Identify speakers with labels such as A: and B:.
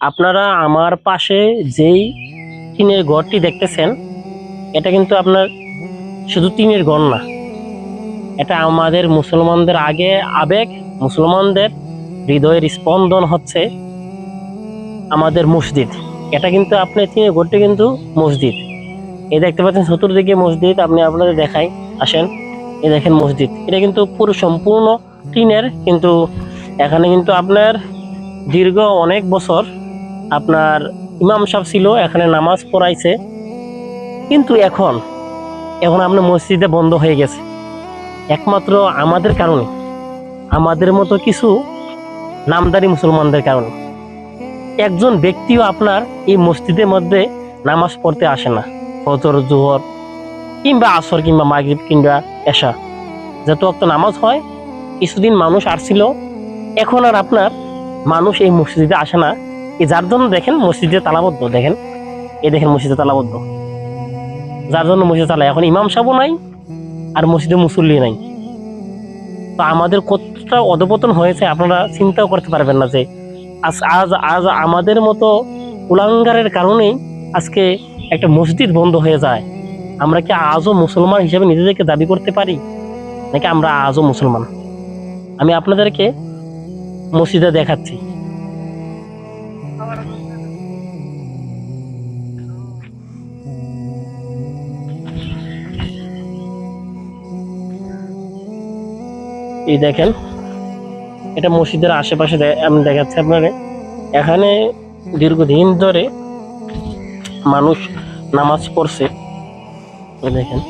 A: আপনারা আমার পাশে যেই টিনের ঘরটি দেখতেছেন, এটা কিন্তু আপনার শুধু টিনের ঘর না, এটা আমাদের মুসলমানদের আগে আবেগ, মুসলমানদের হৃদয়ের স্পন্দন হচ্ছে আমাদের মসজিদ। এটা কিন্তু আপনি টিনের ঘরটি কিন্তু মসজিদ। এই দেখতে পাচ্ছেন চতুর্দিকে মসজিদ, আপনি আপনাদের দেখাই, আসেন, এই দেখেন মসজিদ। এটা কিন্তু পুরো সম্পূর্ণ টিনের, কিন্তু এখানে কিন্তু আপনার দীর্ঘ অনেক বছর আপনার ইমাম সাহেব ছিল, এখানে নামাজ পড়াইছে। কিন্তু এখন এখন আপনার মসজিদে বন্ধ হয়ে গেছে, একমাত্র আমাদের কারণে, আমাদের মতো কিছু নামদারি মুসলমানদের কারণে। একজন ব্যক্তিও আপনার এই মসজিদের মধ্যে নামাজ পড়তে আসে না, ফজর, জোহর কিংবা আসর কিংবা মাগরিব কিংবা এশা, যত ওয়াক্ত নামাজ হয়। কিছুদিন মানুষ আসছিল, এখন আর আপনার মানুষ এই মসজিদে আসে না। যার জন্য দেখেন মসজিদে তালাবদ্ধ, দেখেন, এই দেখেন মসজিদে তালাবদ্ধ, যার জন্য মসজিদে তালা, এখন ইমাম সাহেবও নাই আর মসজিদে মুসল্লি নাই। তো আমাদের কতটা অধপতন হয়েছে আপনারা চিন্তাও করতে পারবেন না, যে আজ আজ আজ আমাদের মতো কুলাঙ্গারের কারণেই আজকে একটা মসজিদ বন্ধ হয়ে যায়। আমরা কি আজও মুসলমান হিসেবে নিজেদেরকে দাবি করতে পারি, নাকি আমরা আজও মুসলমান? আমি আপনাদেরকে মসজিদে দেখাচ্ছি। এই দেখেন, এটা মসজিদের আশেপাশে আমি দেখাচ্ছি আপনারে। এখানে দীর্ঘদিন ধরে মানুষ নামাজ পড়ছে, এই দেখেন।